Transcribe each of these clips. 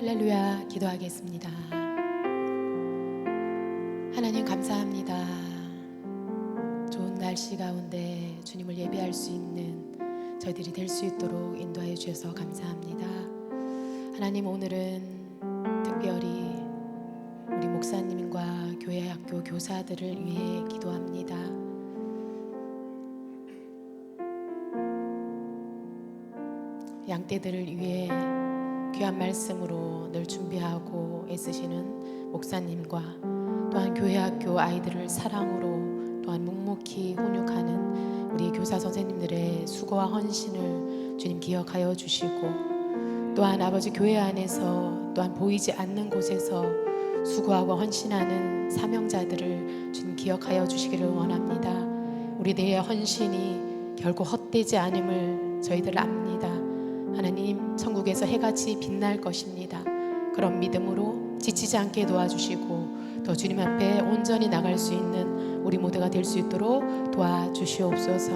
할렐루야. 기도하겠습니다. 하나님 감사합니다. 좋은 날씨 가운데 주님을 예배할 수 있는 저희들이 될 수 있도록 인도하여 주셔서 감사합니다. 하나님, 오늘은 특별히 우리 목사님과 교회 학교 교사들을 위해 기도합니다. 양떼들을 위해 귀한 말씀으로 늘 준비하고 애쓰시는 목사님과 또한 교회 학교 아이들을 사랑으로 또한 묵묵히 훈육하는 우리 교사 선생님들의 수고와 헌신을 주님 기억하여 주시고, 또한 아버지 교회 안에서 또한 보이지 않는 곳에서 수고하고 헌신하는 사명자들을 주님 기억하여 주시기를 원합니다. 우리들의 헌신이 결코 헛되지 않음을 저희들 압니다. 하나님, 천국에서 해같이 빛날 것입니다. 그런 믿음으로 지치지 않게 도와주시고 더 주님 앞에 온전히 나갈 수 있는 우리 모두가 될 수 있도록 도와주시옵소서.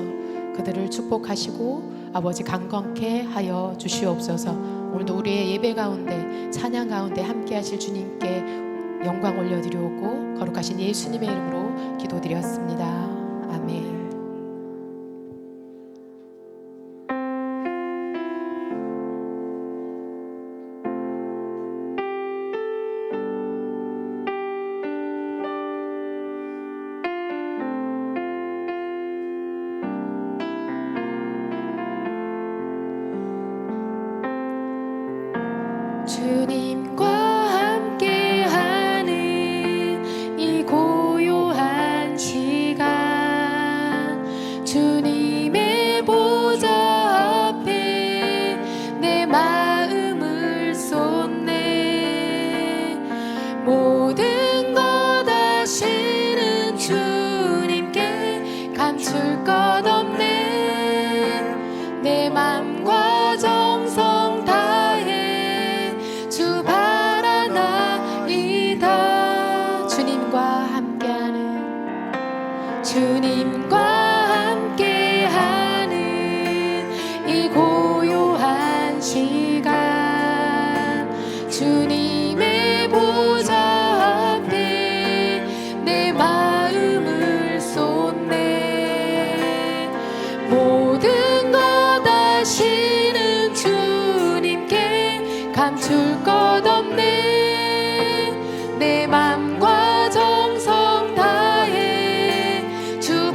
그들을 축복하시고 아버지 강건케 하여 주시옵소서. 오늘도 우리의 예배 가운데 찬양 가운데 함께 하실 주님께 영광 올려드리오고 거룩하신 예수님의 이름으로 기도드렸습니다. 아멘. 주님과 함께하는 이 고요한 시간, 주님의 보좌 앞에 내 마음을 쏟네. 모든 것 아시는 주님께 감출 것 없네. 내 맘과 정성 다해 주 바라나이다. 주님과 함께하는 이 고요한 시간, 주님의 보좌 앞에 내 마음을 쏟네. 모든 것 아시는 주님께 감출 것 없네. 내 맘과 정성 다해 주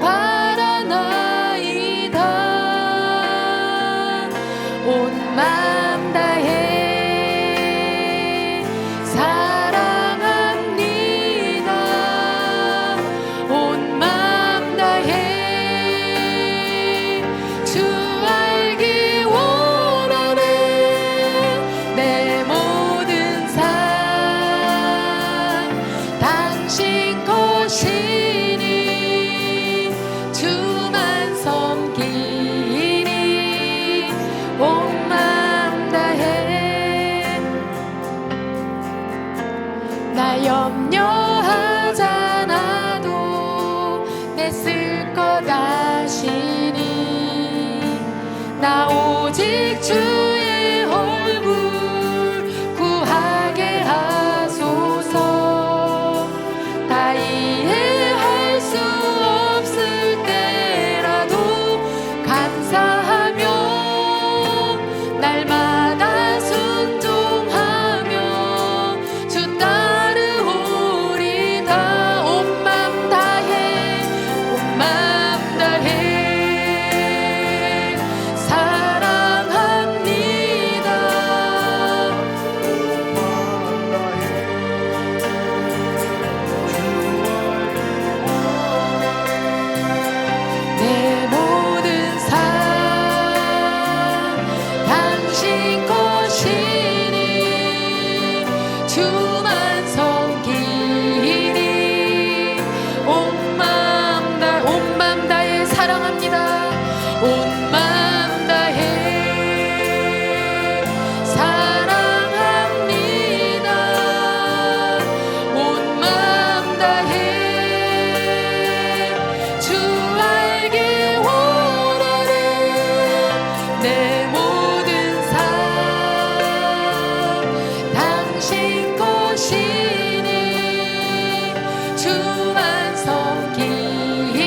주만 섬기리.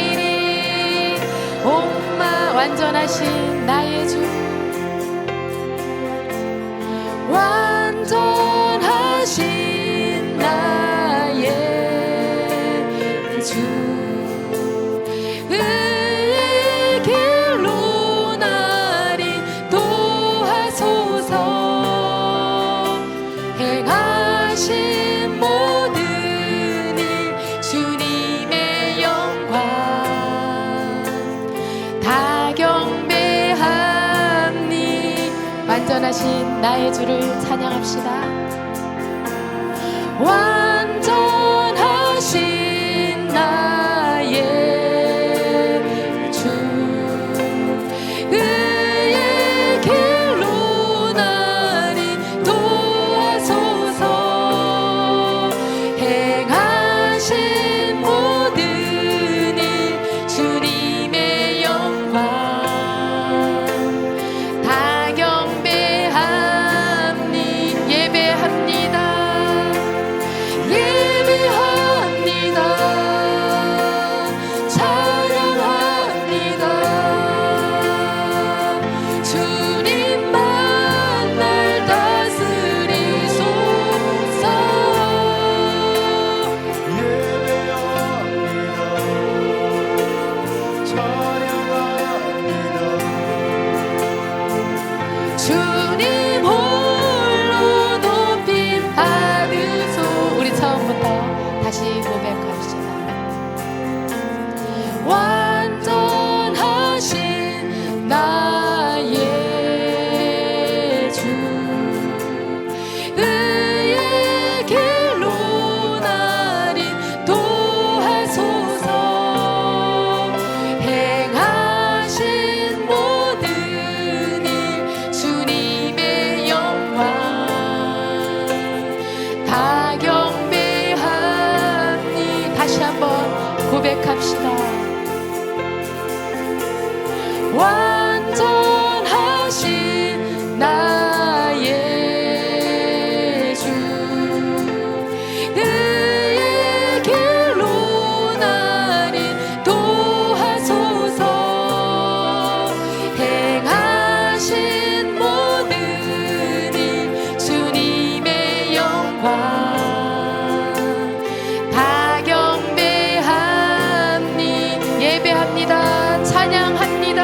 옥마 완전하신 나의 주, 완전하신 나의 주, 의의 길로 나를 도하소서. 행하신 모든 일 주님의 영광 다 경배하니. 완전하신 나의 주를 찬양합시다. 완전하신 나의 주, 의의 길로 나를 도하소서. 행하신 모든 일 주님의 영광 다 경배하니. 예배합니다. 주님 홀로 높임 받으소. 우리 처음부터 다시 고백합시다. 완전하신 나의 주, 의의 길로 나를 도하소서. 행하신 모든 일 주님의 영광 다 경배하니. 다시 한번 고백합시다. 완전하신 나의 주, 의의 길로 나를 도하소서. 행하신 모든 일 주님의 영광 다 경배하니. 예배합니다. 찬양합니다.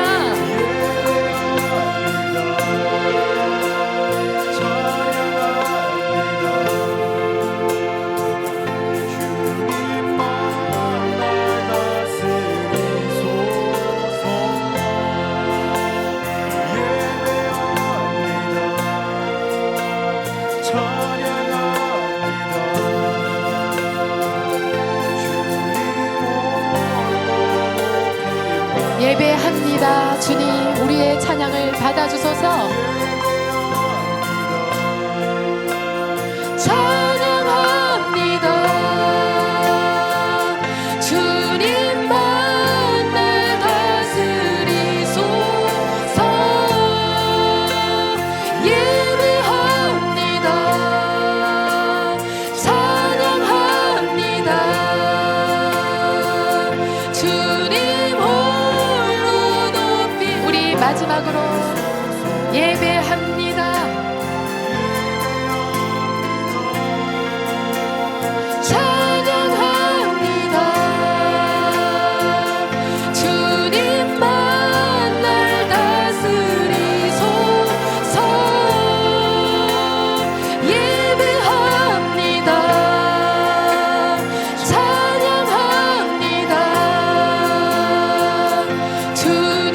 예배합니다. 주님, 우리의 찬양을 받아주소서. 찬양합니다. 주님만 날 다스리소서. 예배합니다. 찬양합니다. 주님 마지막으로 예배합니다. 찬양합니다. 주님만 날 다스리소서. 예배합니다. 찬양합니다. 주님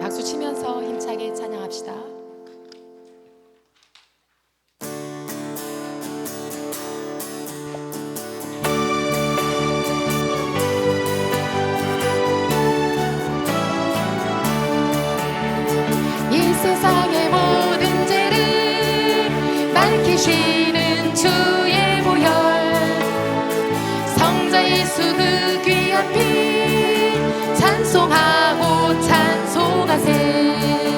박수 치면서 힘차게 찬양합시다. 이 세상의 모든 죄를 밝히시는 주의 보혈, 성자 예수 그 귀한 피 찬송하고 찬송하세.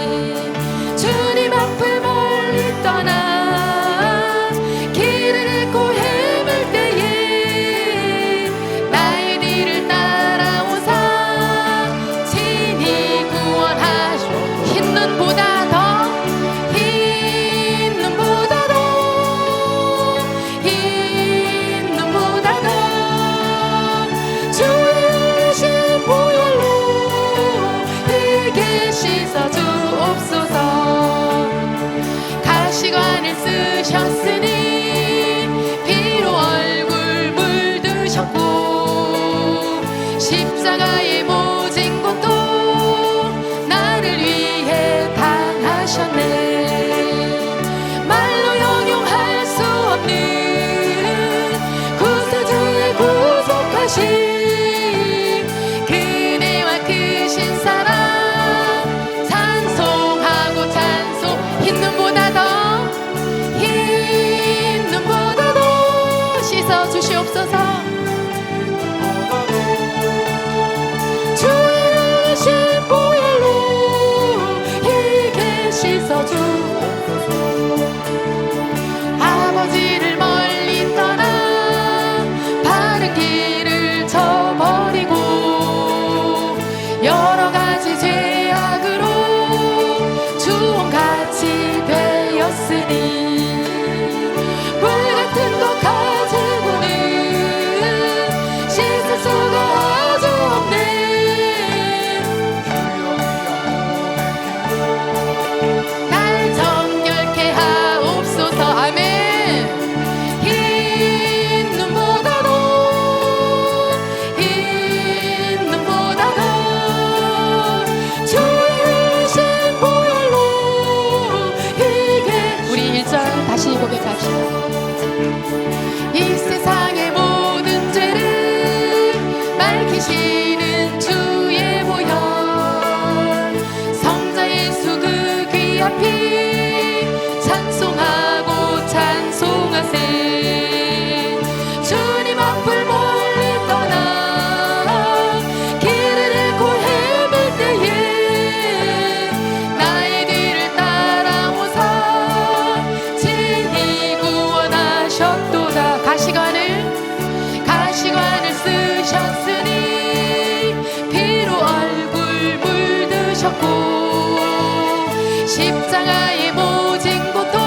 십자가의 모진 고통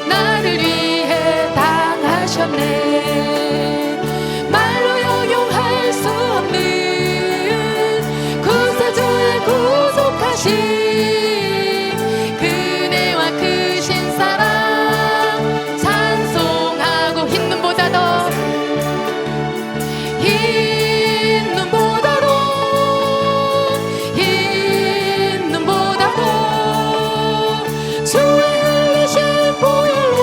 나를 위해 당하셨네. 말로 형용할 수 없는 구세주의 구속하신 그네와 크신 사랑 찬송하고 흰 눈보다 더 흰 눈보다도 흰 눈보다도 주의 흘리신 보혈로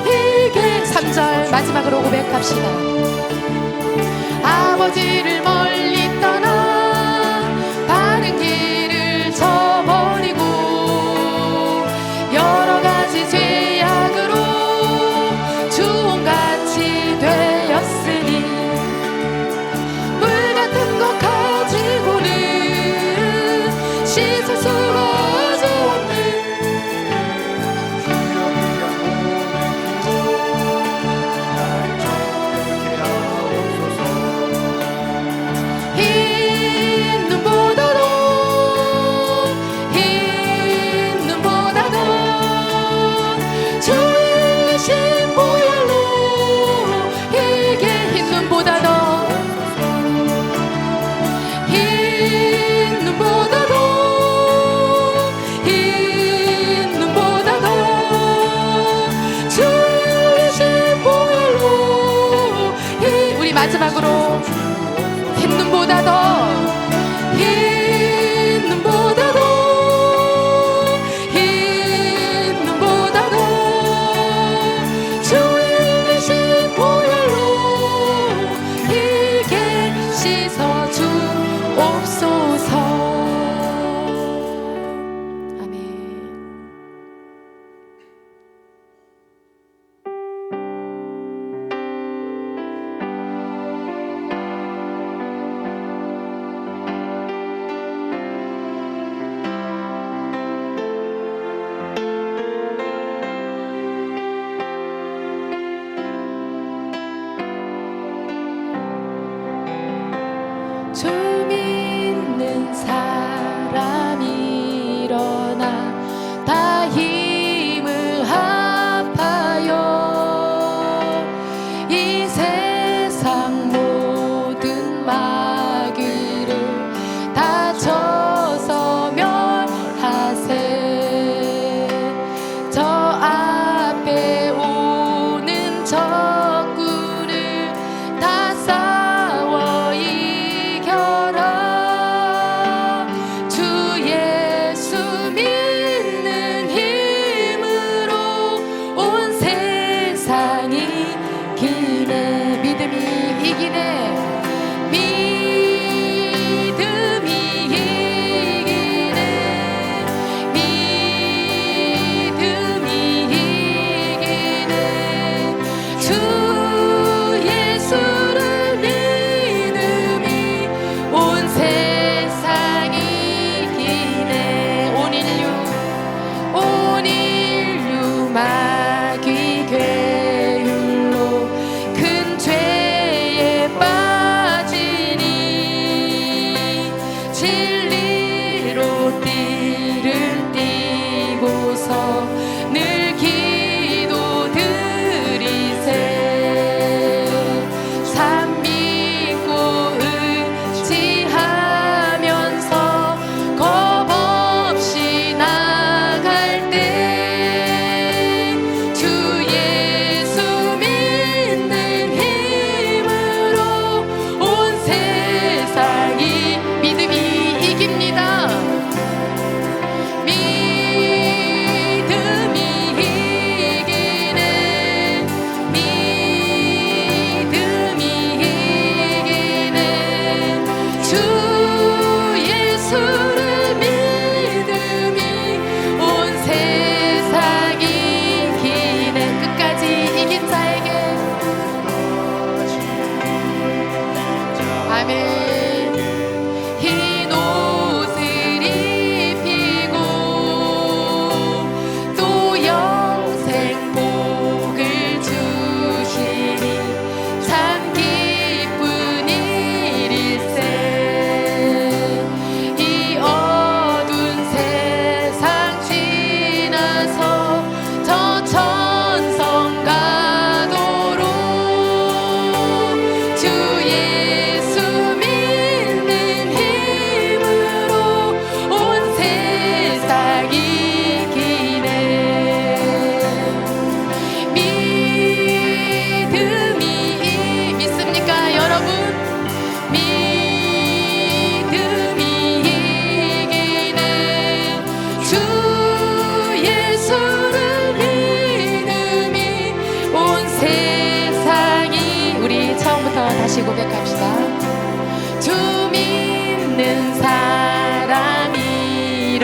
이게 3절 마지막으로 고백합시다. 아버지를 멀리 떠나 바른 길을 저버리고 여러 가지 죄악으로 주홍같이 되었으니 물 같은 것 가지고는 씻을 수가 없는 흰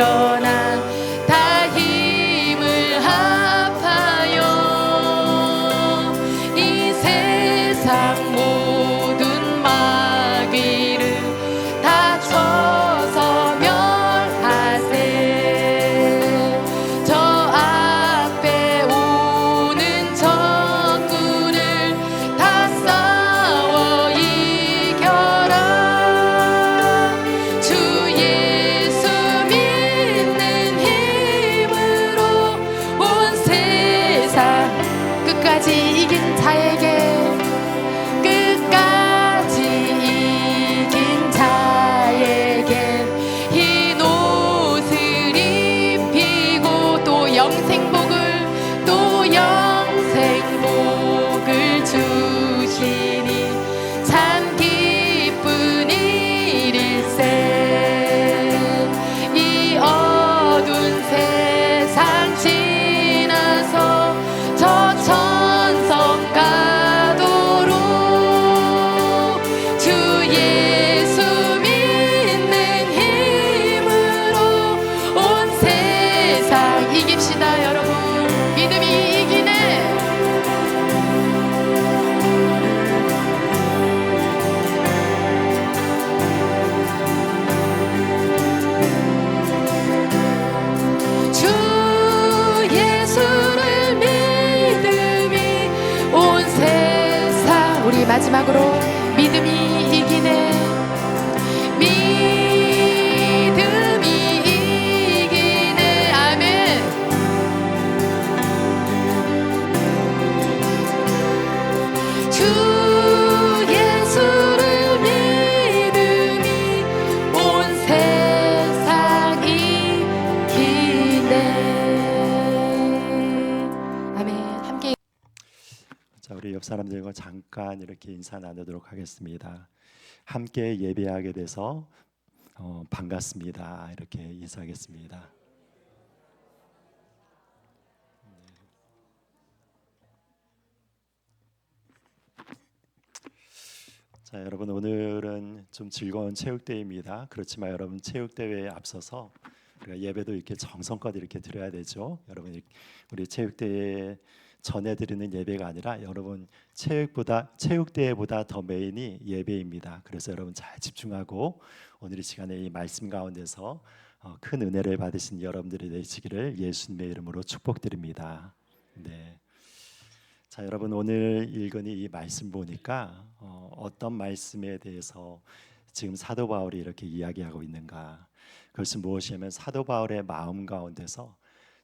일어나 다 힘을 합하여 이 세상 모든 마귀를 다 쳐서 멸하세. 저 앞에 오는 적군을 다 싸워 이겨라. 주 예수 믿는 힘으로 온 세상 끝까지 이긴 자에게 끝까지 이긴 자에겐 흰 옷을 입히고 또 영생복을 주시니 참 기쁜 일일세. 이 어두운 세상 지나서 저 천성 가도록 주 예수 믿는 힘으로 온 세상 이깁시다. 여러분, 믿음이 이기네. 주 예수를 믿음이 온 세상. 우리 마지막으로 믿음이 이기네. 믿음이 이기네. 아멘. 주 예수를 믿음이 온 세상이 기네. 아멘. 함께 자, 우리 옆 사람들과 잠깐 이렇게 인사 나누도록 하겠습니다. 함께 예배하게 돼서 반갑습니다. 이렇게 인사하겠습니다. 자, 여러분, 오늘은 좀 즐거운 체육대회입니다. 그렇지만 여러분, 체육대회에 앞서서 우리가 예배도 이렇게 정성껏 이렇게 드려야 되죠. 여러분, 우리 체육대회 전에 드리는 예배가 아니라 여러분 체육대회보다 더 메인이 예배입니다. 그래서 여러분 잘 집중하고 오늘 이 시간에 이 말씀 가운데서 큰 은혜를 받으신 여러분들이 되시기를 예수님의 이름으로 축복드립니다. 네. 자, 여러분, 오늘 읽은 이 말씀 보니까 어떤 말씀에 대해서 지금 사도 바울이 이렇게 이야기하고 있는가? 그것은 무엇이냐면 사도 바울의 마음 가운데서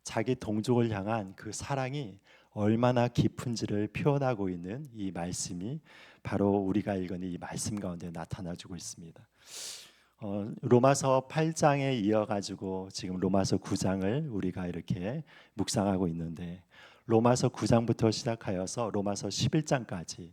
자기 동족을 향한 그 사랑이 얼마나 깊은지를 표현하고 있는 이 말씀이 바로 우리가 읽은 이 말씀 가운데 나타나주고 있습니다. 로마서 8장에 이어가지고 지금 로마서 9장을 우리가 이렇게 묵상하고 있는데, 로마서 9장부터 시작하여서 로마서 11장까지,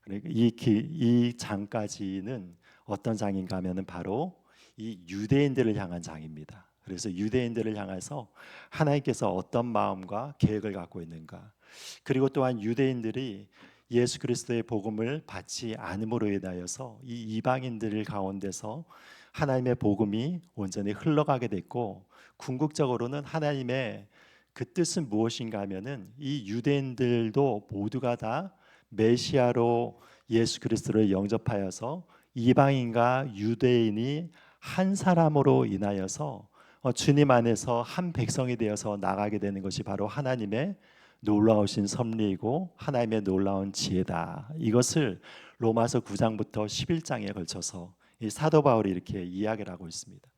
그러니까 이 장까지는 어떤 장인가 하면은 바로 이 유대인들을 향한 장입니다. 그래서 유대인들을 향해서 하나님께서 어떤 마음과 계획을 갖고 있는가, 그리고 또한 유대인들이 예수 그리스도의 복음을 받지 않음으로 인하여서 이 이방인들 가운데서 하나님의 복음이 온전히 흘러가게 됐고, 궁극적으로는 하나님의 그 뜻은 무엇인가 하면은 이 유대인들도 모두가 다 메시아로 예수 그리스도를 영접하여서 이방인과 유대인이 한 사람으로 인하여서 주님 안에서 한 백성이 되어서 나가게 되는 것이 바로 하나님의 놀라우신 섭리이고 하나님의 놀라운 지혜다. 이것을 로마서 9장부터 11장에 걸쳐서 이 사도 바울이 이렇게 이야기를 하고 있습니다.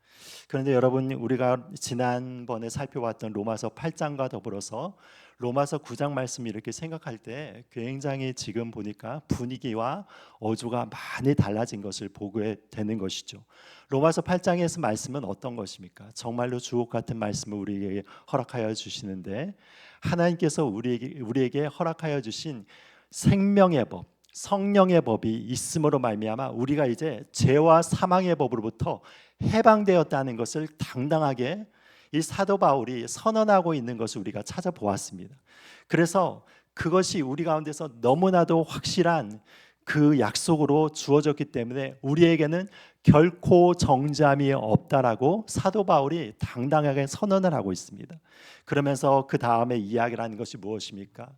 그런데 여러분, 우리가 지난번에 살펴봤던 로마서 8장과 더불어서 로마서 9장 말씀을 이렇게 생각할 때 굉장히 지금 보니까 분위기와 어조가 많이 달라진 것을 보게 되는 것이죠. 로마서 8장에서 말씀은 어떤 것입니까? 정말로 주옥 같은 말씀을 우리에게 허락하여 주시는데, 하나님께서 우리에게 허락하여 주신 생명의 법, 성령의 법이 있음으로 말미암아 우리가 이제 죄와 사망의 법으로부터 해방되었다는 것을 당당하게 이 사도 바울이 선언하고 있는 것을 우리가 찾아보았습니다. 그래서 그것이 우리 가운데서 너무나도 확실한 그 약속으로 주어졌기 때문에 우리에게는 결코 정잠이 없다라고 사도 바울이 당당하게 선언을 하고 있습니다. 그러면서 그 다음에 이야기를 하는 것이 무엇입니까?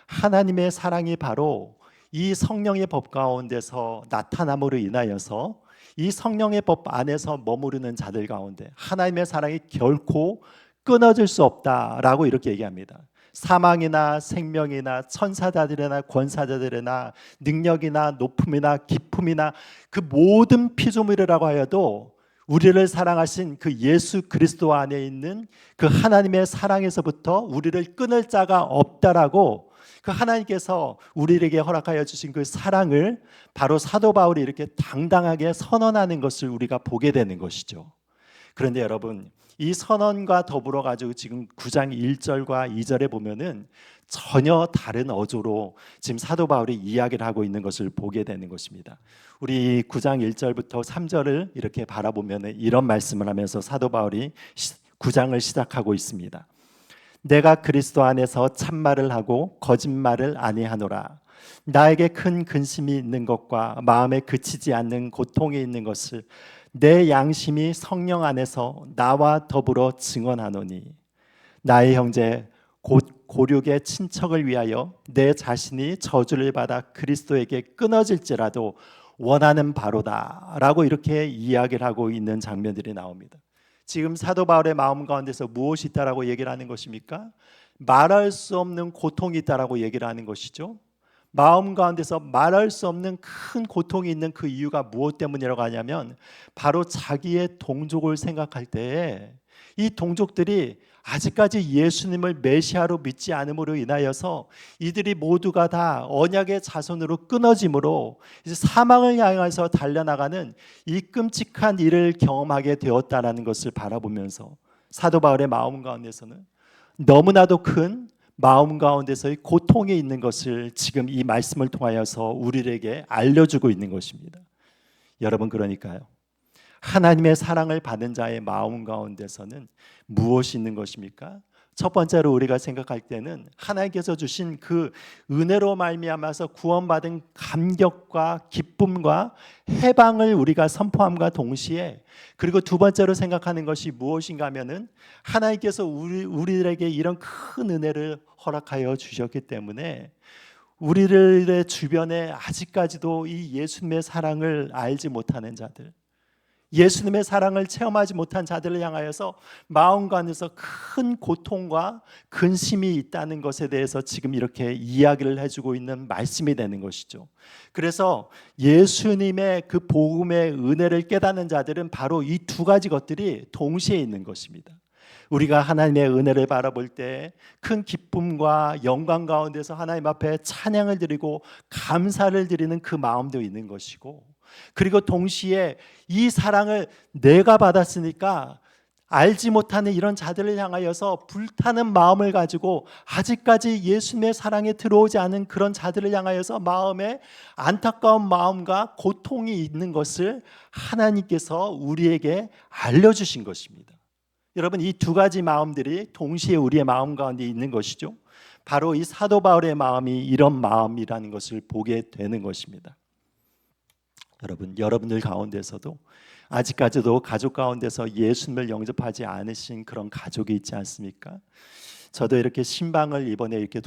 하나님의 사랑이 바로 이 성령의 법 가운데서 나타남으로 인하여서 이 성령의 법 안에서 머무르는 자들 가운데 하나님의 사랑이 결코 끊어질 수 없다라고 이렇게 얘기합니다. 사망이나 생명이나 천사자들이나 권사자들이나 능력이나 높음이나 기품이나 그 모든 피조물이라고 하여도 우리를 사랑하신 그 예수 그리스도 안에 있는 그 하나님의 사랑에서부터 우리를 끊을 자가 없다라고 그 하나님께서 우리에게 허락하여 주신 그 사랑을 바로 사도 바울이 이렇게 당당하게 선언하는 것을 우리가 보게 되는 것이죠. 그런데 여러분, 이 선언과 더불어 가지고 지금 9장 1절과 2절에 보면은 전혀 다른 어조로 지금 사도 바울이 이야기를 하고 있는 것을 보게 되는 것입니다. 우리 9장 1절부터 3절을 이렇게 바라보면 이런 말씀을 하면서 사도 바울이 9장을 시작하고 있습니다. 내가 그리스도 안에서 참말을 하고 거짓말을 아니하노라. 나에게 큰 근심이 있는 것과 마음에 그치지 않는 고통이 있는 것을 내 양심이 성령 안에서 나와 더불어 증언하노니 나의 형제 곧 고륙의 친척을 위하여 내 자신이 저주를 받아 그리스도에게 끊어질지라도 원하는 바로다 라고 이렇게 이야기를 하고 있는 장면들이 나옵니다. 지금 사도 바울의 마음 가운데서 무엇이 있다라고 얘기를 하는 것입니까? 말할 수 없는 고통이 있다라고 얘기를 하는 것이죠. 마음 가운데서 말할 수 없는 큰 고통이 있는 그 이유가 무엇 때문이라고 하냐면 바로 자기의 동족을 생각할 때에 이 동족들이 아직까지 예수님을 메시아로 믿지 않음으로 인하여서 이들이 모두가 다 언약의 자손으로 끊어짐으로 이제 사망을 향해서 달려나가는 이 끔찍한 일을 경험하게 되었다라는 것을 바라보면서 사도 바울의 마음 가운데서는 너무나도 큰 마음 가운데서의 고통이 있는 것을 지금 이 말씀을 통하여서 우리에게 알려주고 있는 것입니다. 여러분, 그러니까요, 하나님의 사랑을 받은 자의 마음 가운데서는 무엇이 있는 것입니까? 첫 번째로 우리가 생각할 때는 하나님께서 주신 그 은혜로 말미암아서 구원받은 감격과 기쁨과 해방을 우리가 선포함과 동시에, 그리고 두 번째로 생각하는 것이 무엇인가 하면은 하나님께서 우리들에게 이런 큰 은혜를 허락하여 주셨기 때문에 우리들의 주변에 아직까지도 이 예수님의 사랑을 알지 못하는 자들, 예수님의 사랑을 체험하지 못한 자들을 향하여서 마음 가운데서 큰 고통과 근심이 있다는 것에 대해서 지금 이렇게 이야기를 해주고 있는 말씀이 되는 것이죠. 그래서 예수님의 그 복음의 은혜를 깨닫는 자들은 바로 이 두 가지 것들이 동시에 있는 것입니다. 우리가 하나님의 은혜를 바라볼 때 큰 기쁨과 영광 가운데서 하나님 앞에 찬양을 드리고 감사를 드리는 그 마음도 있는 것이고, 그리고 동시에 이 사랑을 내가 받았으니까 알지 못하는 이런 자들을 향하여서 불타는 마음을 가지고 아직까지 예수님의 사랑에 들어오지 않은 그런 자들을 향하여서 마음에 안타까운 마음과 고통이 있는 것을 하나님께서 우리에게 알려주신 것입니다. 여러분, 이 두 가지 마음들이 동시에 우리의 마음 가운데 있는 것이죠. 바로 이 사도 바울의 마음이 이런 마음이라는 것을 보게 되는 것입니다. 여러분들 가운데서도 아직까지도 가족 가운데서 예수님을 영접하지 않으신 그런 가족이 있지 않습니까? 저도 이렇게 신방을 이번에 이렇게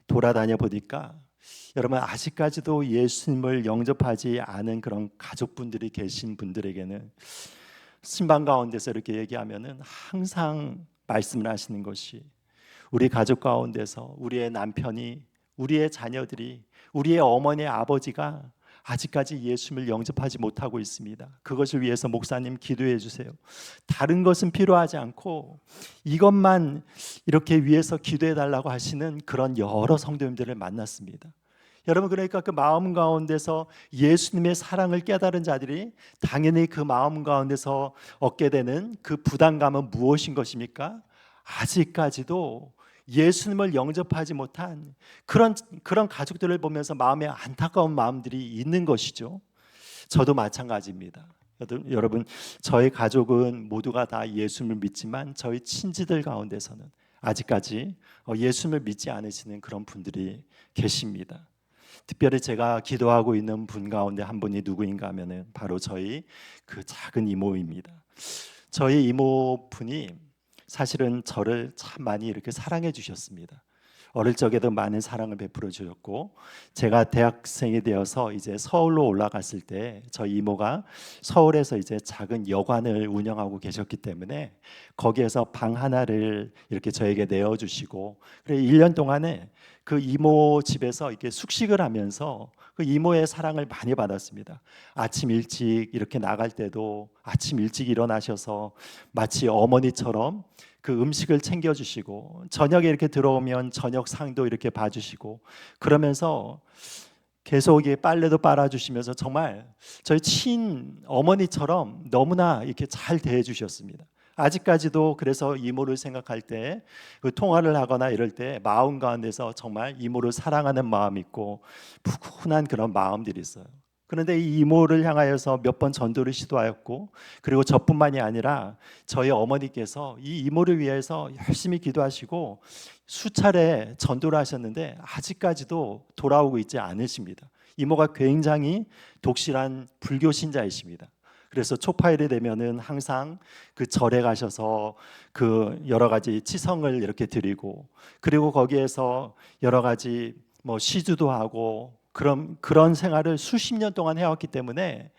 돌아다녀 보니까 여러분, 아직까지도 예수님을 영접하지 않은 그런 가족분들이 계신 분들에게는 신방 가운데서 이렇게 얘기하면은 항상 말씀을 하시는 것이, 우리 가족 가운데서 우리의 남편이, 우리의 자녀들이, 우리의 어머니 아버지가 아직까지 예수님을 영접하지 못하고 있습니다. 그것을 위해서 목사님 기도해 주세요. 다른 것은 필요하지 않고 이것만 이렇게 위해서 기도해 달라고 하시는 그런 여러 성도님들을 만났습니다. 여러분, 그러니까 그 마음 가운데서 예수님의 사랑을 깨달은 자들이 당연히 그 마음 가운데서 얻게 되는 그 부담감은 무엇인 것입니까? 아직까지도 예수님을 영접하지 못한 그런 가족들을 보면서 마음에 안타까운 마음들이 있는 것이죠. 저도 마찬가지입니다. 여러분, 저희 가족은 모두가 다 예수님을 믿지만 저희 친지들 가운데서는 아직까지 예수님을 믿지 않으시는 그런 분들이 계십니다. 특별히 제가 기도하고 있는 분 가운데 한 분이 누구인가 하면은 바로 저희 그 작은 이모입니다. 저희 이모분이 사실은 저를 참 많이 이렇게 사랑해 주셨습니다. 어릴 적에도 많은 사랑을 베풀어 주셨고, 제가 대학생이 되어서 이제 서울로 올라갔을 때 저희 이모가 서울에서 이제 작은 여관을 운영하고 계셨기 때문에 거기에서 방 하나를 이렇게 저에게 내어 주시고, 그래 1년 동안에 그 이모 집에서 이렇게 숙식을 하면서 그 이모의 사랑을 많이 받았습니다. 아침 일찍 이렇게 나갈 때도 아침 일찍 일어나셔서 마치 어머니처럼 그 음식을 챙겨주시고, 저녁에 이렇게 들어오면 저녁 상도 이렇게 봐주시고, 그러면서 계속 이게 빨래도 빨아주시면서 정말 저희 친 어머니처럼 너무나 이렇게 잘 대해주셨습니다. 아직까지도 그래서 이모를 생각할 때 그 통화를 하거나 이럴 때 마음 가운데서 정말 이모를 사랑하는 마음이 있고 푸근한 그런 마음들이 있어요. 그런데 이 이모를 향하여서 몇 번 전도를 시도하였고, 그리고 저뿐만이 아니라 저희 어머니께서 이 이모를 위해서 열심히 기도하시고 수차례 전도를 하셨는데 아직까지도 돌아오고 있지 않으십니다. 이모가 굉장히 독실한 불교 신자이십니다. 그래서 초파일이 되면은 항상 그 절에 가셔서 그 여러 가지 치성을 이렇게 드리고, 그리고 거기에서 여러 가지 뭐 시주도 하고 그런 생활을 수십 년 동안 해왔기 때문에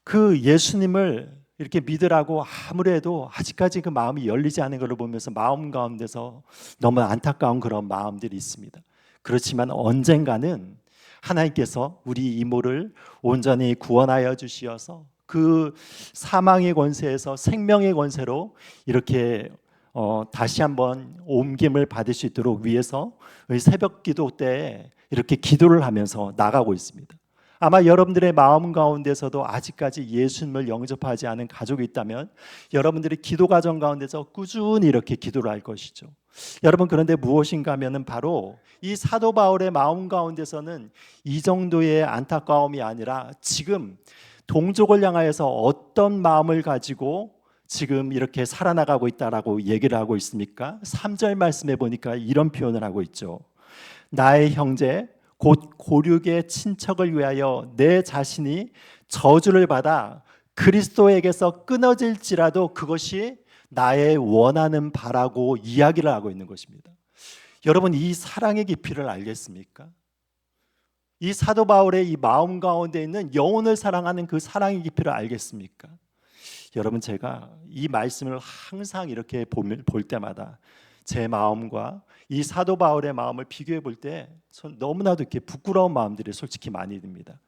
그 예수님을 이렇게 믿으라고 아무리 해도 아직까지 그 마음이 열리지 않은 것을 보면서 마음 가운데서 너무 안타까운 그런 마음들이 있습니다. 그렇지만 언젠가는 하나님께서 우리 이모를 온전히 구원하여 주시어서 그 사망의 권세에서 생명의 권세로 이렇게 다시 한번 옮김을 받을 수 있도록 위해서 새벽 기도 때 이렇게 기도를 하면서 나가고 있습니다. 아마 여러분들의 마음 가운데서도 아직까지 예수님을 영접하지 않은 가족이 있다면 여러분들이 기도 과정 가운데서 꾸준히 이렇게 기도를 할 것이죠. 여러분, 그런데 무엇인가 하면은 바로 이 사도 바울의 마음 가운데서는 이 정도의 안타까움이 아니라 지금 동족을 향하여서 어떤 마음을 가지고 지금 이렇게 살아나가고 있다라고 얘기를 하고 있습니까? 3절 말씀에 보니까 이런 표현을 하고 있죠. 나의 형제 곧 고륙의 친척을 위하여 내 자신이 저주를 받아 그리스도에게서 끊어질지라도 그것이 나의 원하는 바라고 이야기를 하고 있는 것입니다. 여러분, 이 사랑의 깊이를 알겠습니까? 이 사도 바울의 이 마음 가운데 있는 영혼을 사랑하는 그 사랑의 깊이를 알겠습니까? 여러분, 제가 이 말씀을 항상 이렇게 볼 때마다 제 마음과 이 사도 바울의 마음을 비교해 볼 때 너무나도 이렇게 부끄러운 마음들이 솔직히 많이 듭니다.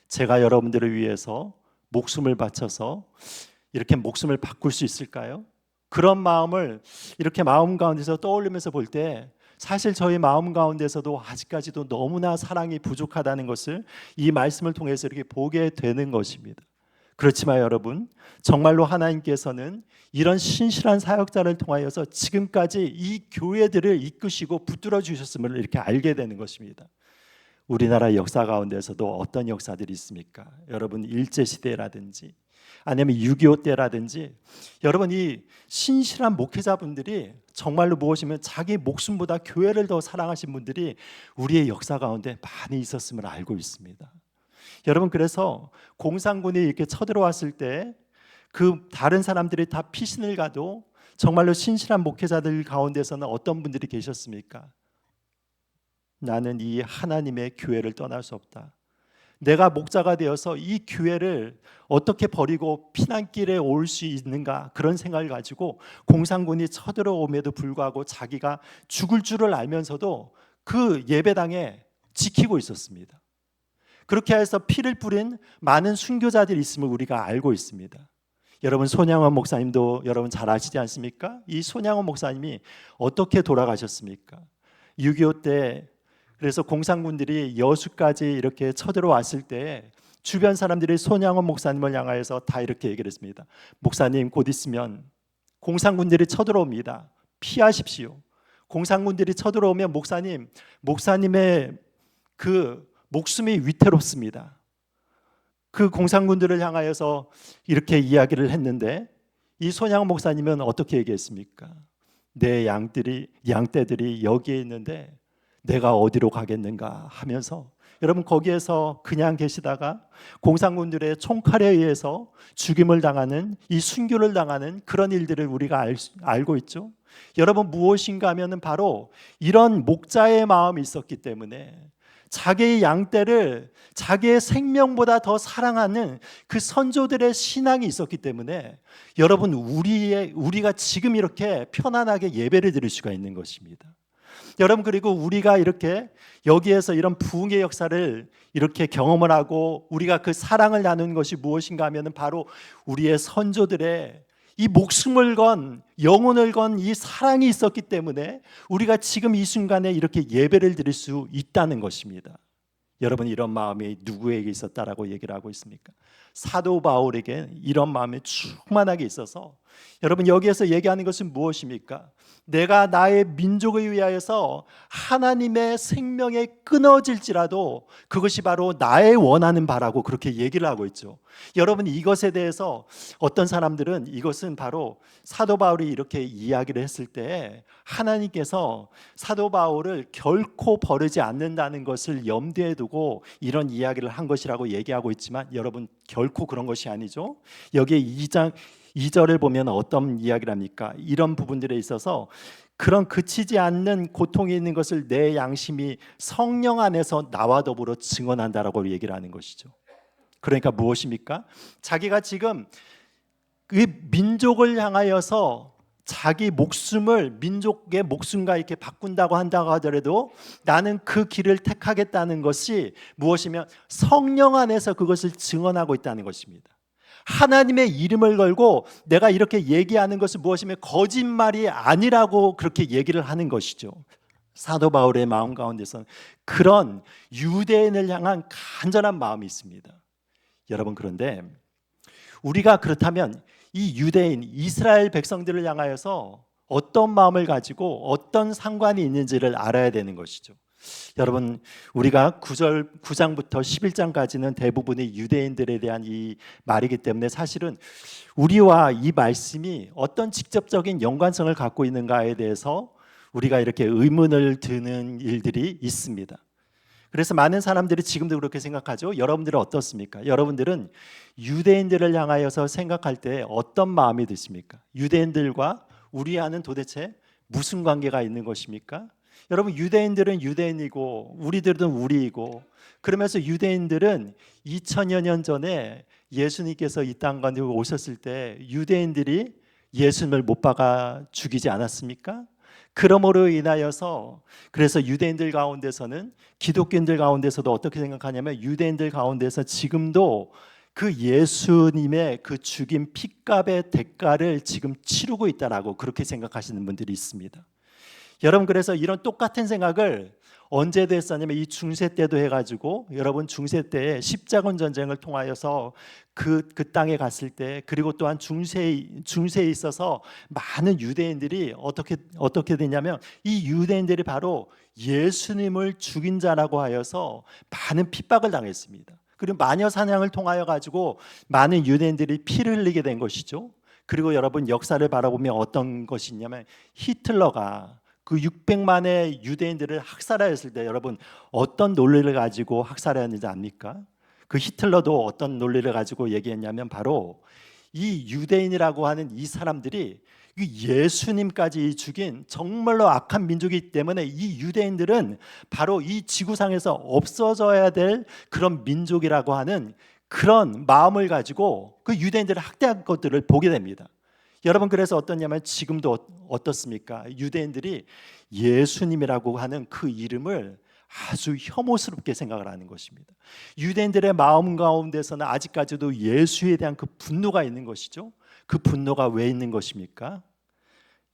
제가 여러분들을 위해서 목숨을 바쳐서 이렇게 목숨을 바꿀 수 있을까요? 그런 마음을 이렇게 마음 가운데서 떠올리면서 볼 때 사실 저희 마음 가운데서도 아직까지도 너무나 사랑이 부족하다는 것을 이 말씀을 통해서 이렇게 보게 되는 것입니다. 그렇지만 여러분, 정말로 하나님께서는 이런 신실한 사역자를 통하여서 지금까지 이 교회들을 이끄시고 붙들어 주셨음을 이렇게 알게 되는 것입니다. 우리나라 역사 가운데서도 어떤 역사들이 있습니까? 여러분, 일제시대라든지 아니면 6.25 때라든지, 여러분, 이 신실한 목회자분들이 정말로 무엇이면 자기 목숨보다 교회를 더 사랑하신 분들이 우리의 역사 가운데 많이 있었음을 알고 있습니다. 여러분, 그래서 공산군이 이렇게 쳐들어왔을 때 그 다른 사람들이 다 피신을 가도 정말로 신실한 목회자들 가운데서는 어떤 분들이 계셨습니까? 나는 이 하나님의 교회를 떠날 수 없다. 내가 목자가 되어서 이 교회를 어떻게 버리고 피난길에 올 수 있는가, 그런 생각을 가지고 공산군이 쳐들어옴에도 불구하고 자기가 죽을 줄을 알면서도 그 예배당에 지키고 있었습니다. 그렇게 해서 피를 뿌린 많은 순교자들이 있음을 우리가 알고 있습니다. 여러분, 손양원 목사님도 여러분 잘 아시지 않습니까? 이 손양원 목사님이 어떻게 돌아가셨습니까? 6.25 때 그래서 공산군들이 여수까지 이렇게 쳐들어왔을 때 주변 사람들이 손양원 목사님을 향하여서 다 이렇게 얘기를 했습니다. 목사님, 곧 있으면 공산군들이 쳐들어옵니다. 피하십시오. 공산군들이 쳐들어오면 목사님의 그 목숨이 위태롭습니다. 그 공산군들을 향하여서 이렇게 이야기를 했는데 이 손양원 목사님은 어떻게 얘기했습니까? 내 양떼들이 여기에 있는데 내가 어디로 가겠는가 하면서 여러분 거기에서 그냥 계시다가 공산군들의 총칼에 의해서 죽임을 당하는, 이 순교를 당하는 그런 일들을 우리가 알고 있죠. 여러분 무엇인가 하면은 바로 이런 목자의 마음이 있었기 때문에 자기의 양떼를 자기의 생명보다 더 사랑하는 그 선조들의 신앙이 있었기 때문에 여러분 우리가 지금 이렇게 편안하게 예배를 드릴 수가 있는 것입니다. 여러분 그리고 우리가 이렇게 여기에서 이런 부흥의 역사를 이렇게 경험을 하고 우리가 그 사랑을 나누는 것이 무엇인가 하면은 바로 우리의 선조들의 이 목숨을 건, 영혼을 건 이 사랑이 있었기 때문에 우리가 지금 이 순간에 이렇게 예배를 드릴 수 있다는 것입니다. 여러분 이런 마음이 누구에게 있었다라고 얘기를 하고 있습니까? 사도 바울에게 이런 마음이 충만하게 있어서 여러분 여기에서 얘기하는 것은 무엇입니까? 내가 나의 민족을 위하여서 하나님의 생명에 끊어질지라도 그것이 바로 나의 원하는 바라고 그렇게 얘기를 하고 있죠. 여러분 이것에 대해서 어떤 사람들은 이것은 바로 사도 바울이 이렇게 이야기를 했을 때 하나님께서 사도 바울을 결코 버리지 않는다는 것을 염두에 두고 이런 이야기를 한 것이라고 얘기하고 있지만 여러분 결코 그런 것이 아니죠. 여기에 2장 2절을 보면 어떤 이야기를 합니까? 이런 부분들에 있어서 그런 그치지 않는 고통이 있는 것을 내 양심이 성령 안에서 나와 더불어 증언한다라고 얘기를 하는 것이죠. 그러니까 무엇입니까? 자기가 지금 그 민족을 향하여서 자기 목숨을 민족의 목숨과 이렇게 바꾼다고 한다고 하더라도 나는 그 길을 택하겠다는 것이 무엇이면 성령 안에서 그것을 증언하고 있다는 것입니다. 하나님의 이름을 걸고 내가 이렇게 얘기하는 것은 무엇이면 거짓말이 아니라고 그렇게 얘기를 하는 것이죠. 사도 바울의 마음 가운데서는 그런 유대인을 향한 간절한 마음이 있습니다. 여러분 그런데 우리가 그렇다면 이 유대인 이스라엘 백성들을 향하여서 어떤 마음을 가지고 어떤 상관이 있는지를 알아야 되는 것이죠. 여러분 우리가 9장부터 11장까지는 대부분이 유대인들에 대한 이 말이기 때문에 사실은 우리와 이 말씀이 어떤 직접적인 연관성을 갖고 있는가에 대해서 우리가 이렇게 의문을 드는 일들이 있습니다. 그래서 많은 사람들이 지금도 그렇게 생각하죠. 여러분들은 어떻습니까? 여러분들은 유대인들을 향하여서 생각할 때 어떤 마음이 드십니까? 유대인들과 우리와는 도대체 무슨 관계가 있는 것입니까? 여러분 유대인들은 유대인이고 우리들은 우리이고 그러면서 유대인들은 2000여 년 전에 예수님께서 이 땅 가운데 오셨을 때 유대인들이 예수님을 못 박아 죽이지 않았습니까? 그러므로 인하여서 그래서 유대인들 가운데서는 기독교인들 가운데서도 어떻게 생각하냐면 유대인들 가운데서 지금도 그 예수님의 그 죽인 핏값의 대가를 지금 치르고 있다라고 그렇게 생각하시는 분들이 있습니다. 여러분 그래서 이런 똑같은 생각을 언제도 했었냐면 이 중세 때도 해가지고 여러분 중세 때에 십자군 전쟁을 통하여서 그 땅에 갔을 때 그리고 또한 중세에 있어서 많은 유대인들이 어떻게 되냐면 이 유대인들이 바로 예수님을 죽인 자라고 하여서 많은 핍박을 당했습니다. 그리고 마녀 사냥을 통하여 가지고 많은 유대인들이 피를 흘리게 된 것이죠. 그리고 여러분 역사를 바라보면 어떤 것이 있냐면 히틀러가 그 600만의 유대인들을 학살하였을 때 여러분 어떤 논리를 가지고 학살하였는지 압니까? 그 히틀러도 어떤 논리를 가지고 얘기했냐면 바로 이 유대인이라고 하는 이 사람들이 예수님까지 죽인 정말로 악한 민족이기 때문에 이 유대인들은 바로 이 지구상에서 없어져야 될 그런 민족이라고 하는 그런 마음을 가지고 그 유대인들을 학대한 것들을 보게 됩니다. 여러분 그래서 어떠냐면 지금도 어떻습니까? 유대인들이 예수님이라고 하는 그 이름을 아주 혐오스럽게 생각을 하는 것입니다. 유대인들의 마음 가운데서는 아직까지도 예수에 대한 그 분노가 있는 것이죠. 그 분노가 왜 있는 것입니까?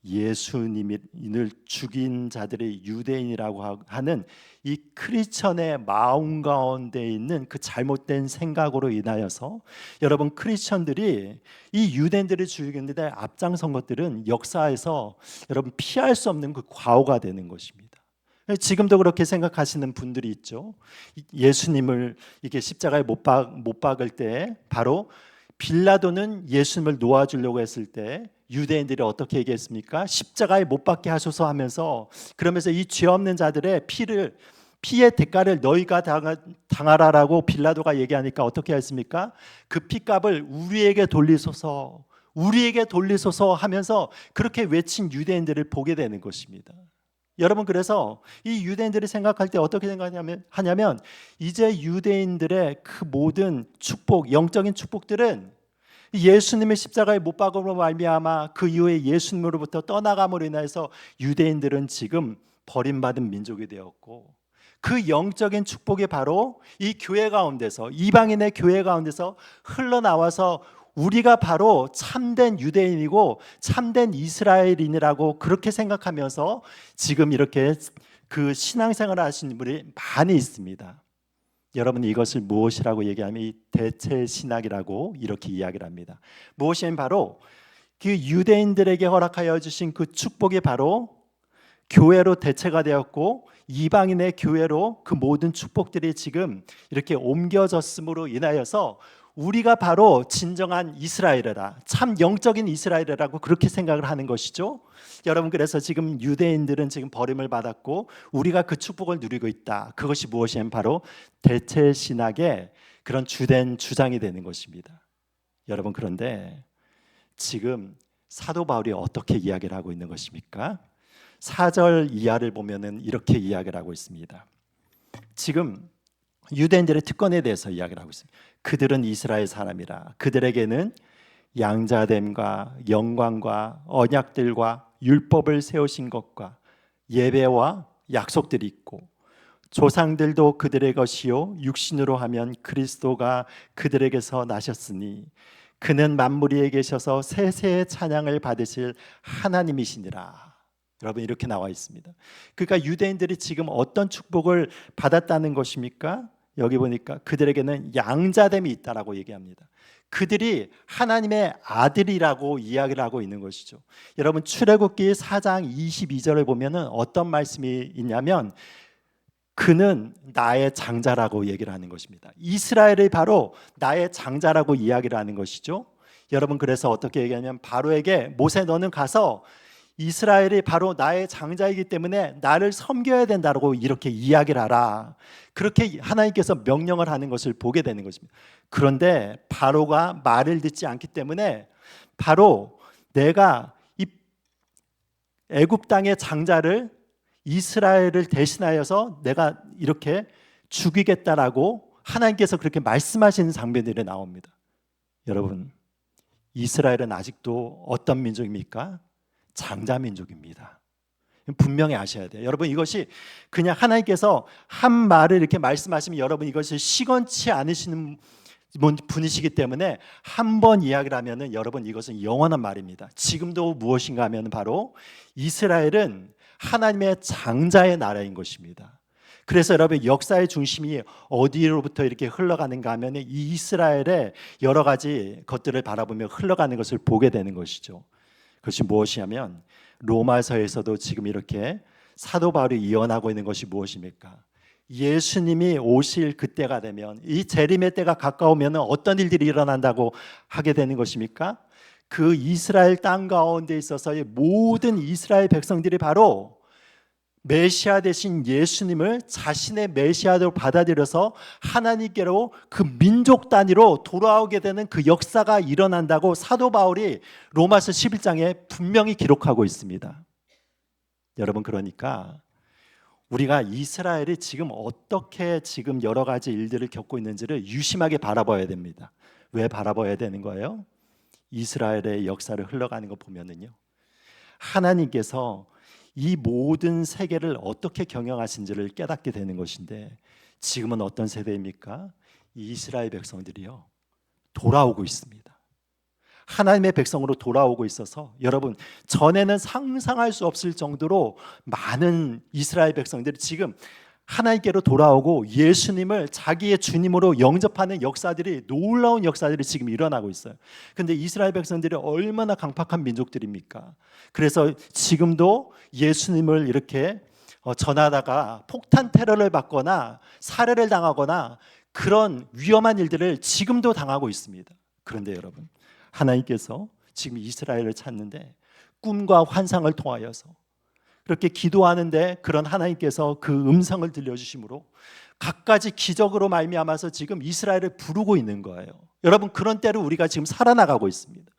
예수님을 죽인 자들이 유대인이라고 하는 이 크리스천의 마음 가운데 있는 그 잘못된 생각으로 인하여서 여러분 크리스천들이 이 유대인들을 죽이는데 앞장선 것들은 역사에서 여러분 피할 수 없는 그 과오가 되는 것입니다. 지금도 그렇게 생각하시는 분들이 있죠. 예수님을 이렇게 십자가에 못 박을 때 바로 빌라도는 예수님을 놓아주려고 했을 때 유대인들이 어떻게 얘기했습니까? 십자가에 못 박게 하소서 하면서 그러면서 이 죄 없는 자들의 피를 피의 대가를 너희가 당하라라고 빌라도가 얘기하니까 어떻게 했습니까? 그 피값을 우리에게 돌리소서, 우리에게 돌리소서 하면서 그렇게 외친 유대인들을 보게 되는 것입니다. 여러분, 그래서 이 유대인들이 생각할 때 어떻게 생각하냐면 이제 유대인들의 그 모든 축복, 영적인 축복들은 예수님의 십자가에 못 박음으로 말미암아 그 이후에 예수님으로부터 떠나감으로 인해서 유대인들은 지금 버림받은 민족이 되었고, 그 영적인 축복이 바로 이 교회 가운데서, 이방인의 교회 가운데서 흘러나와서 우리가 바로 참된 유대인이고 참된 이스라엘인이라고 그렇게 생각하면서 지금 이렇게 그 신앙생활을 하시는 분이 많이 있습니다. 여러분, 이것을 무엇이라고 얘기하면 이 대체 신학이라고 이렇게 이야기를 합니다. 무엇이면 바로 그 유대인들에게 허락하여 주신 그 축복이 바로 교회로 대체가 되었고, 이방인의 교회로 그 모든 축복들이 지금 이렇게 옮겨졌음으로 인하여서 우리가 바로 진정한 이스라엘이라, 참 영적인 이스라엘이라고 그렇게 생각을 하는 것이죠. 여러분, 그래서 지금 유대인들은 지금 버림을 받았고 우리가 그 축복을 누리고 있다. 그것이 무엇이냐면 바로 대체 신학의 그런 주된 주장이 되는 것입니다. 여러분, 그런데 지금 사도 바울이 어떻게 이야기를 하고 있는 것입니까? 4절 이하를 보면은 이렇게 이야기를 하고 있습니다. 지금 유대인들의 특권에 대해서 이야기를 하고 있습니다. 그들은 이스라엘 사람이라. 그들에게는 양자됨과 영광과 언약들과 율법을 세우신 것과 예배와 약속들이 있고, 조상들도 그들의 것이요 육신으로 하면 그리스도가 그들에게서 나셨으니 그는 만물 위에 계셔서 세세의 찬양을 받으실 하나님이시니라. 여러분, 이렇게 나와 있습니다. 그러니까 유대인들이 지금 어떤 축복을 받았다는 것입니까? 여기 보니까 그들에게는 양자됨이 있다라고 얘기합니다. 그들이 하나님의 아들이라고 이야기를 하고 있는 것이죠. 여러분, 출애굽기 4장 22절을 보면은 어떤 말씀이 있냐면 그는 나의 장자라고 얘기를 하는 것입니다. 이스라엘이 바로 나의 장자라고 이야기를 하는 것이죠. 여러분, 그래서 어떻게 얘기하냐면 바로에게 모세, 너는 가서 이스라엘이 바로 나의 장자이기 때문에 나를 섬겨야 된다고 이렇게 이야기를 하라. 그렇게 하나님께서 명령을 하는 것을 보게 되는 것입니다. 그런데 바로가 말을 듣지 않기 때문에 바로 내가 이 애굽 땅의 장자를 이스라엘을 대신하여서 내가 이렇게 죽이겠다라고 하나님께서 그렇게 말씀하시는 장면들이 나옵니다. 여러분, 이스라엘은 아직도 어떤 민족입니까? 장자 민족입니다. 분명히 아셔야 돼요. 여러분, 이것이 그냥 하나님께서 한 말을 이렇게 말씀하시면 여러분 이것이 시건치 않으시는 분이시기 때문에 한 번 이야기를 하면은 여러분 이것은 영원한 말입니다. 지금도 무엇인가 하면 바로 이스라엘은 하나님의 장자의 나라인 것입니다. 그래서 여러분 역사의 중심이 어디로부터 이렇게 흘러가는가 하면 이 이스라엘의 여러 가지 것들을 바라보며 흘러가는 것을 보게 되는 것이죠. 그것이 무엇이냐면 로마서에서도 지금 이렇게 사도 바울이 이언하고 있는 것이 무엇입니까? 예수님이 오실 그때가 되면, 이 재림의 때가 가까우면 어떤 일들이 일어난다고 하게 되는 것입니까? 그 이스라엘 땅 가운데 있어서의 모든 이스라엘 백성들이 바로 메시아 되신 예수님을 자신의 메시아로 받아들여서 하나님께로 그 민족 단위로 돌아오게 되는 그 역사가 일어난다고 사도 바울이 로마서 11장에 분명히 기록하고 있습니다. 여러분, 그러니까 우리가 이스라엘이 지금 어떻게 지금 여러 가지 일들을 겪고 있는지를 유심하게 바라봐야 됩니다. 왜 바라봐야 되는 거예요? 이스라엘의 역사를 흘러가는 거 보면은요, 하나님께서 이 모든 세계를 어떻게 경영하신지를 깨닫게 되는 것인데, 지금은 어떤 세대입니까? 이스라엘 백성들이요 돌아오고 있습니다. 하나님의 백성으로 돌아오고 있어서 여러분, 전에는 상상할 수 없을 정도로 많은 이스라엘 백성들이 지금 하나님께로 돌아오고 예수님을 자기의 주님으로 영접하는 역사들이, 놀라운 역사들이 지금 일어나고 있어요. 그런데 이스라엘 백성들이 얼마나 강팍한 민족들입니까? 그래서 지금도 예수님을 이렇게 전하다가 폭탄 테러를 받거나 살해를 당하거나 그런 위험한 일들을 지금도 당하고 있습니다. 그런데 여러분, 하나님께서 지금 이스라엘을 찾는데 꿈과 환상을 통하여서 그렇게 기도하는데 그런 하나님께서 그 음성을 들려주심으로 갖가지 기적으로 말미암아서 지금 이스라엘을 부르고 있는 거예요. 여러분, 그런 때를 우리가 지금 살아나가고 있습니다.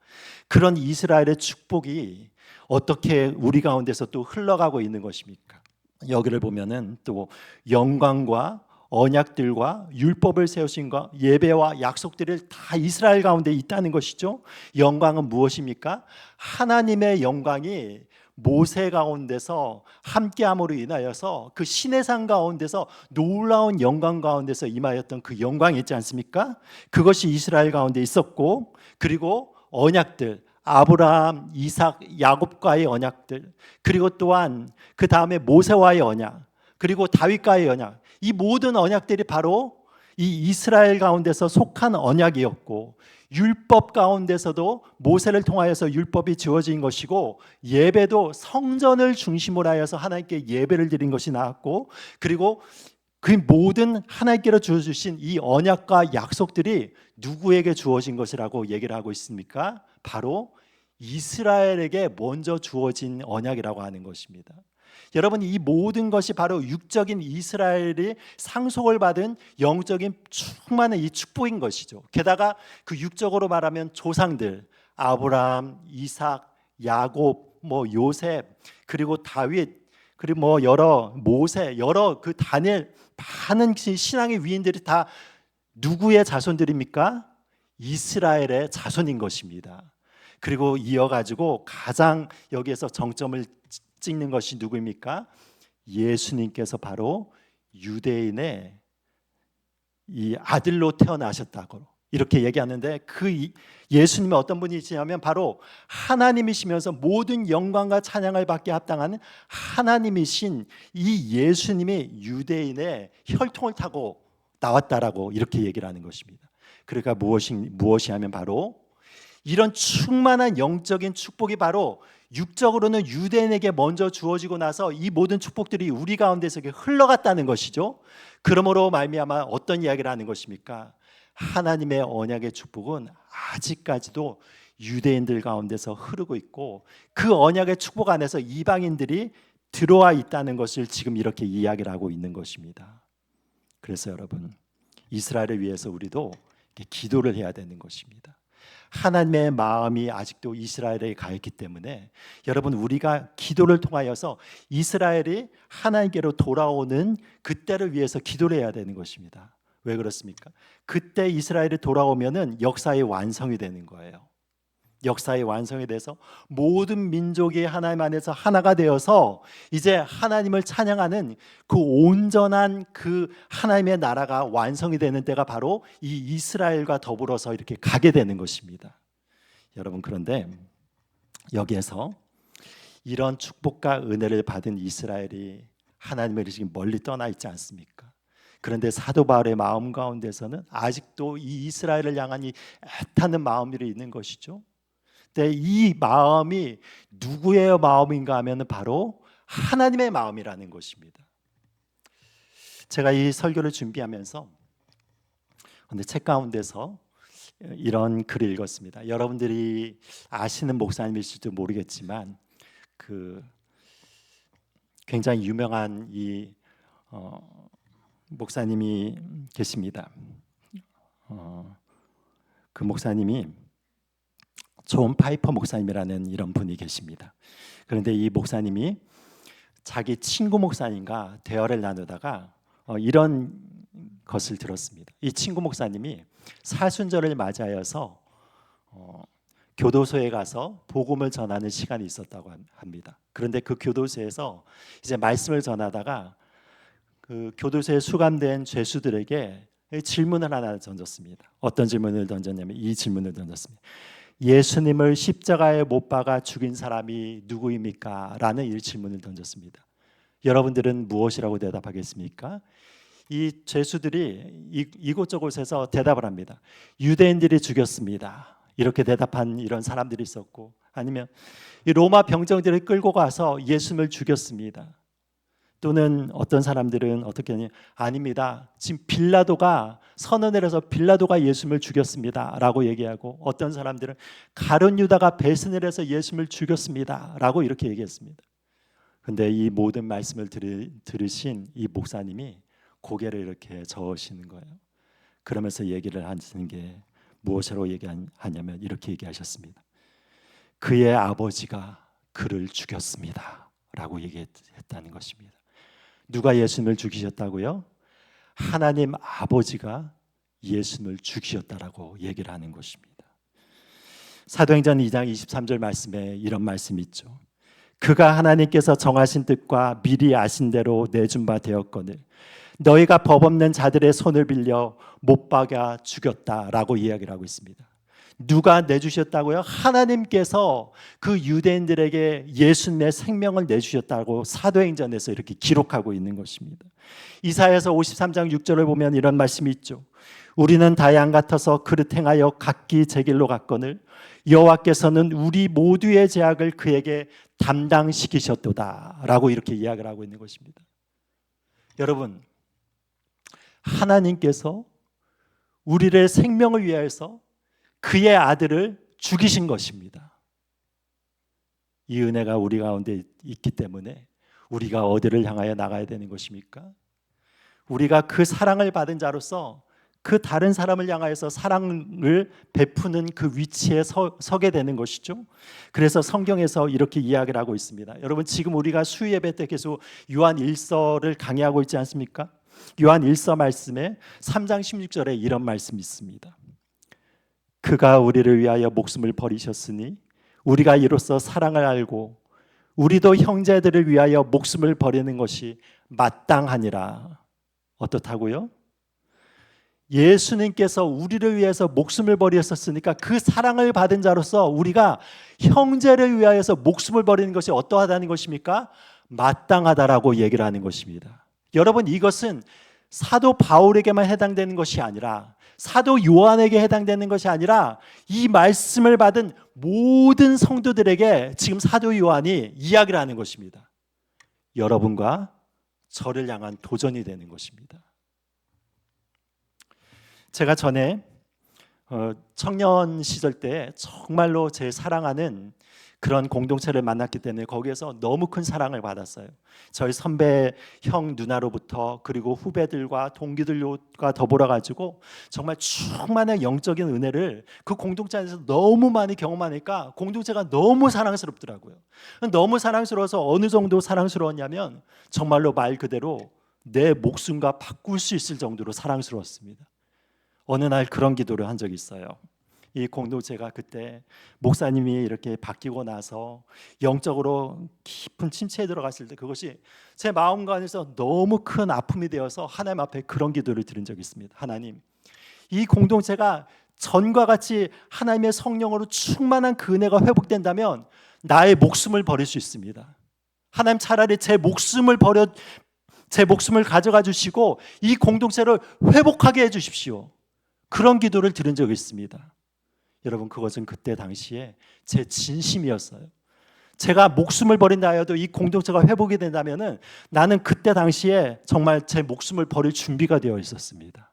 그런 이스라엘의 축복이 어떻게 우리 가운데서 또 흘러가고 있는 것입니까? 여기를 보면은 또 영광과 언약들과 율법을 세우신 것, 예배와 약속들을 다 이스라엘 가운데 있다는 것이죠. 영광은 무엇입니까? 하나님의 영광이 모세 가운데서 함께함으로 인하여서 그 시내산 가운데서 놀라운 영광 가운데서 임하였던 그 영광이 있지 않습니까? 그것이 이스라엘 가운데 있었고, 그리고 언약들, 아브라함, 이삭, 야곱과의 언약들, 그리고 또한 그 다음에 모세와의 언약, 그리고 다윗과의 언약, 이 모든 언약들이 바로 이 이스라엘 가운데서 속한 언약이었고, 율법 가운데서도 모세를 통하여서 율법이 주어진 것이고, 예배도 성전을 중심으로 하여서 하나님께 예배를 드린 것이 나왔고, 그리고 그 모든 하나님께로 주어주신 이 언약과 약속들이 누구에게 주어진 것이라고 얘기를 하고 있습니까? 바로 이스라엘에게 먼저 주어진 언약이라고 하는 것입니다. 여러분, 이 모든 것이 바로 육적인 이스라엘이 상속을 받은 영적인 충만한 이 축복인 것이죠. 게다가 그 육적으로 말하면 조상들, 아브라함, 이삭, 야곱, 요셉, 그리고 다윗, 그리고 여러 모세, 여러 그 다니엘, 많은 신앙의 위인들이 다 누구의 자손들입니까? 이스라엘의 자손인 것입니다. 그리고 이어가지고 가장 여기에서 정점을 찍는 것이 누구입니까? 예수님께서 바로 유대인의 이 아들로 태어나셨다고 이렇게 얘기하는데, 그 예수님이 어떤 분이시냐면 바로 하나님이시면서 모든 영광과 찬양을 받게 합당한 하나님이신 이 예수님이 유대인의 혈통을 타고 나왔다라고 이렇게 얘기를 하는 것입니다. 그러니까 무엇이 하면 바로 이런 충만한 영적인 축복이 바로 육적으로는 유대인에게 먼저 주어지고 나서 이 모든 축복들이 우리 가운데서 흘러갔다는 것이죠. 그러므로 말미암아 어떤 이야기를 하는 것입니까? 하나님의 언약의 축복은 아직까지도 유대인들 가운데서 흐르고 있고, 그 언약의 축복 안에서 이방인들이 들어와 있다는 것을 지금 이렇게 이야기를 하고 있는 것입니다. 그래서 여러분, 이스라엘을 위해서 우리도 기도를 해야 되는 것입니다. 하나님의 마음이 아직도 이스라엘에 가 있기 때문에 여러분, 우리가 기도를 통하여서 이스라엘이 하나님께로 돌아오는 그때를 위해서 기도를 해야 되는 것입니다. 왜 그렇습니까? 그때 이스라엘이 돌아오면은 역사의 완성이 되는 거예요. 역사의 완성이 돼서 모든 민족이 하나님 안에서 하나가 되어서 이제 하나님을 찬양하는 그 온전한 그 하나님의 나라가 완성이 되는 때가 바로 이 이스라엘과 더불어서 이렇게 가게 되는 것입니다. 여러분, 그런데 여기에서 이런 축복과 은혜를 받은 이스라엘이 하나님을 지금 멀리 떠나 있지 않습니까? 그런데 사도 바울의 마음 가운데서는 아직도 이 이스라엘을 향한 이 애타는 마음이 있는 것이죠. 근데 이 마음이 누구의 마음인가 하면 바로 하나님의 마음이라는 것입니다. 제가 이 설교를 준비하면서 책 가운데서 이런 글을 읽었습니다. 여러분들이 아시는 목사님일지도 모르겠지만 그 굉장히 유명한 이 목사님이 계십니다. 그 목사님이 존 파이퍼 목사님이라는 이런 분이 계십니다. 그런데 이 목사님이 자기 친구 목사님과 대화를 나누다가 이런 것을 들었습니다. 이 친구 목사님이 사순절을 맞이하여서 교도소에 가서 복음을 전하는 시간이 있었다고 합니다. 그런데 그 교도소에서 이제 말씀을 전하다가 그 교도소에 수감된 죄수들에게 질문을 하나 던졌습니다. 어떤 질문을 던졌냐면 이 질문을 던졌습니다. 예수님을 십자가에 못 박아 죽인 사람이 누구입니까? 라는 이 질문을 던졌습니다. 여러분들은 무엇이라고 대답하겠습니까? 이 죄수들이 이곳저곳에서 대답을 합니다. 유대인들이 죽였습니다. 이렇게 대답한 이런 사람들이 있었고, 아니면 이 로마 병정들을 끌고 가서 예수님을 죽였습니다. 또는 어떤 사람들은 어떻게 하냐, 아닙니다. 지금 빌라도가 선언을 해서 빌라도가 예수님을 죽였습니다 라고 얘기하고, 어떤 사람들은 가룟 유다가 배신을 해서 예수님을 죽였습니다 라고 이렇게 얘기했습니다. 근데 이 모든 말씀을 들으신 이 목사님이 고개를 이렇게 저으시는 거예요. 그러면서 얘기를 하시는 게 무엇으로 얘기하냐면 이렇게 얘기하셨습니다. 그의 아버지가 그를 죽였습니다 라고 얘기했다는 것입니다. 누가 예수님을 죽이셨다고요? 하나님 아버지가 예수님을 죽이셨다라고 얘기를 하는 것입니다. 사도행전 2장 23절 말씀에 이런 말씀이 있죠. 그가 하나님께서 정하신 뜻과 미리 아신 대로 내준 바 되었거늘 너희가 법 없는 자들의 손을 빌려 못 박아 죽였다라고 이야기를 하고 있습니다. 누가 내주셨다고요? 하나님께서 그 유대인들에게 예수님의 생명을 내주셨다고 사도행전에서 이렇게 기록하고 있는 것입니다. 이사야서 53장 6절을 보면 이런 말씀이 있죠. 우리는 다 양 같아서 그릇 행하여 각기 제 길로 갔거늘 여호와께서는 우리 모두의 죄악을 그에게 담당시키셨도다 라고 이렇게 이야기를 하고 있는 것입니다. 여러분, 하나님께서 우리를 생명을 위하여서 그의 아들을 죽이신 것입니다. 이 은혜가 우리 가운데 있기 때문에 우리가 어디를 향하여 나가야 되는 것입니까? 우리가 그 사랑을 받은 자로서 그 다른 사람을 향하여서 사랑을 베푸는 그 위치에 서게 되는 것이죠. 그래서 성경에서 이렇게 이야기를 하고 있습니다. 여러분, 지금 우리가 수요 예배 때 계속 요한 1서를 강의하고 있지 않습니까? 요한 1서 말씀에 3장 16절에 이런 말씀이 있습니다. 그가 우리를 위하여 목숨을 버리셨으니 우리가 이로써 사랑을 알고 우리도 형제들을 위하여 목숨을 버리는 것이 마땅하니라. 어떻다고요? 예수님께서 우리를 위해서 목숨을 버리셨으니까 그 사랑을 받은 자로서 우리가 형제를 위하여서 목숨을 버리는 것이 어떠하다는 것입니까? 마땅하다라고 얘기를 하는 것입니다. 여러분, 이것은 사도 바울에게만 해당되는 것이 아니라 사도 요한에게 해당되는 것이 아니라 이 말씀을 받은 모든 성도들에게 지금 사도 요한이 이야기를 하는 것입니다. 여러분과 저를 향한 도전이 되는 것입니다. 제가 전에 청년 시절 때 정말로 제 사랑하는 그런 공동체를 만났기 때문에 거기에서 너무 큰 사랑을 받았어요. 저희 선배 형 누나로부터 그리고 후배들과 동기들과 더불어 가지고 정말 충만한 영적인 은혜를 그 공동체 안에서 너무 많이 경험하니까 공동체가 너무 사랑스럽더라고요. 너무 사랑스러워서 어느 정도 사랑스러웠냐면 정말로 말 그대로 내 목숨과 바꿀 수 있을 정도로 사랑스러웠습니다. 어느 날 그런 기도를 한 적이 있어요. 이 공동체가 그때 목사님이 이렇게 바뀌고 나서 영적으로 깊은 침체에 들어갔을 때 그것이 제 마음과 안에서 너무 큰 아픔이 되어서 하나님 앞에 그런 기도를 드린 적이 있습니다. 하나님, 이 공동체가 전과 같이 하나님의 성령으로 충만한 그 은혜가 회복된다면 나의 목숨을 버릴 수 있습니다. 하나님, 차라리 제 목숨을 가져가 주시고 이 공동체를 회복하게 해 주십시오. 그런 기도를 드린 적이 있습니다. 여러분, 그것은 그때 당시에 제 진심이었어요. 제가 목숨을 버린다 하여도 이 공동체가 회복이 된다면 나는 그때 당시에 정말 제 목숨을 버릴 준비가 되어 있었습니다.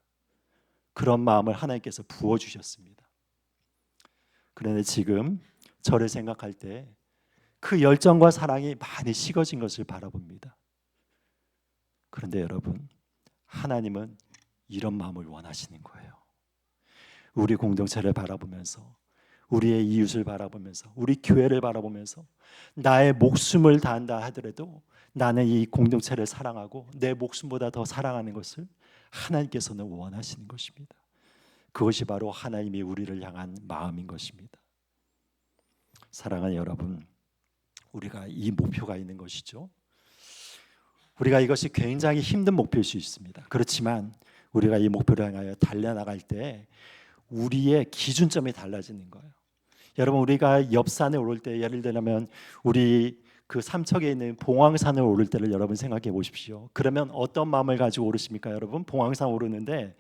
그런 마음을 하나님께서 부어주셨습니다. 그런데 지금 저를 생각할 때 그 열정과 사랑이 많이 식어진 것을 바라봅니다. 그런데 여러분, 하나님은 이런 마음을 원하시는 거예요. 우리 공동체를 바라보면서, 우리의 이웃을 바라보면서, 우리 교회를 바라보면서 나의 목숨을 다한다 하더라도 나는 이 공동체를 사랑하고 내 목숨보다 더 사랑하는 것을 하나님께서는 원하시는 것입니다. 그것이 바로 하나님이 우리를 향한 마음인 것입니다. 사랑하는 여러분, 우리가 이 목표가 있는 것이죠. 우리가 이것이 굉장히 힘든 목표일 수 있습니다. 그렇지만 우리가 이 목표를 향하여 달려나갈 때 우리의 기준점이 달라지는 거예요. 여러분, 우리가 옆산에 오를 때, 예를 들면 우리 그 삼척에 있는 봉황산을 오를 때를 여러분 생각해 보십시오. 그러면 어떤 마음을 가지고 오르십니까? 여러분, 봉황산 오르는데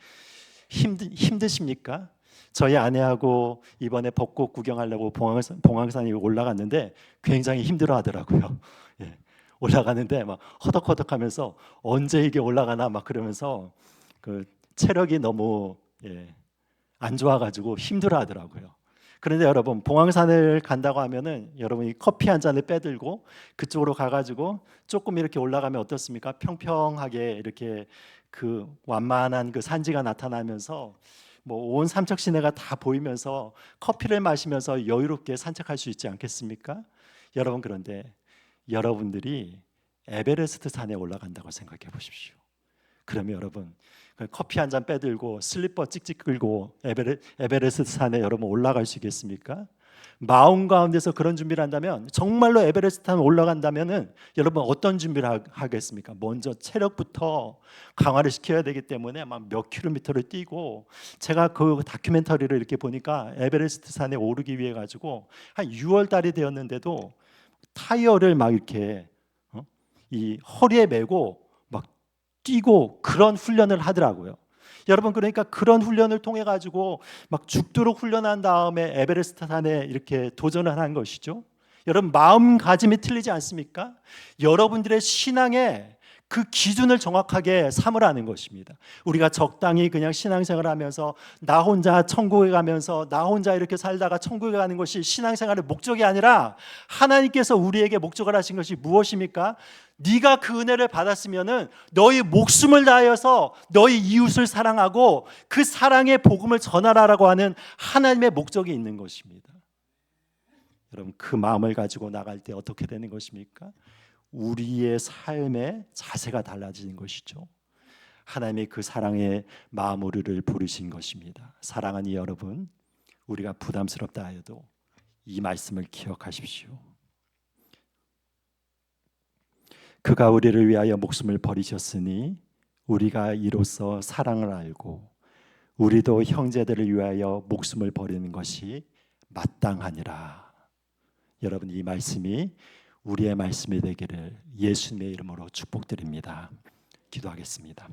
힘드십니까? 저희 아내하고 이번에 벚꽃 구경하려고 봉황산에 올라갔는데 굉장히 힘들어하더라고요. 예. 올라가는데 막 허덕허덕하면서 언제 이게 올라가나 막 그러면서 그 체력이 너무 안 좋아가지고 힘들어하더라고요. 그런데 여러분 봉황산을 간다고 하면은 여러분이 커피 한 잔을 빼들고 그쪽으로 가가지고 조금 이렇게 올라가면 어떻습니까? 평평하게 이렇게 그 완만한 그 산지가 나타나면서 뭐 온 삼척 시내가 다 보이면서 커피를 마시면서 여유롭게 산책할 수 있지 않겠습니까? 여러분 그런데 여러분들이 에베레스트 산에 올라간다고 생각해 보십시오. 그러면 여러분 커피 한 잔 빼들고 슬리퍼 찍찍 끌고 에베레스트 산에 여러분 올라갈 수 있겠습니까? 마음 가운데서 그런 준비를 한다면 정말로 에베레스트 산 올라간다면은 여러분 어떤 준비를 하겠습니까? 먼저 체력부터 강화를 시켜야 되기 때문에 막 몇 킬로미터를 뛰고 제가 그 다큐멘터리를 이렇게 보니까 에베레스트 산에 오르기 위해 가지고 한 6월 달이 되었는데도 타이어를 막 이렇게 이 허리에 메고 막 뛰고 그런 훈련을 하더라고요. 여러분 그러니까 그런 훈련을 통해 가지고 막 죽도록 훈련한 다음에 에베레스트 산에 이렇게 도전을 한 것이죠. 여러분 마음가짐이 틀리지 않습니까? 여러분들의 신앙의 그 기준을 정확하게 삼으라는 것입니다. 우리가 적당히 그냥 신앙생활을 하면서 나 혼자 천국에 가면서 나 혼자 이렇게 살다가 천국에 가는 것이 신앙생활의 목적이 아니라 하나님께서 우리에게 목적을 하신 것이 무엇입니까? 네가 그 은혜를 받았으면은 너희 목숨을 다하여서 너희 이웃을 사랑하고 그 사랑의 복음을 전하라라고 하는 하나님의 목적이 있는 것입니다. 여러분 그 마음을 가지고 나갈 때 어떻게 되는 것입니까? 우리의 삶의 자세가 달라지는 것이죠. 하나님의 그 사랑의 마음 우리를 부르신 것입니다. 사랑하는 여러분, 우리가 부담스럽다 해도 이 말씀을 기억하십시오. 그가 우리를 위하여 목숨을 버리셨으니 우리가 이로써 사랑을 알고 우리도 형제들을 위하여 목숨을 버리는 것이 마땅하니라. 여러분 이 말씀이 우리의 말씀이 되기를 예수님의 이름으로 축복드립니다. 기도하겠습니다.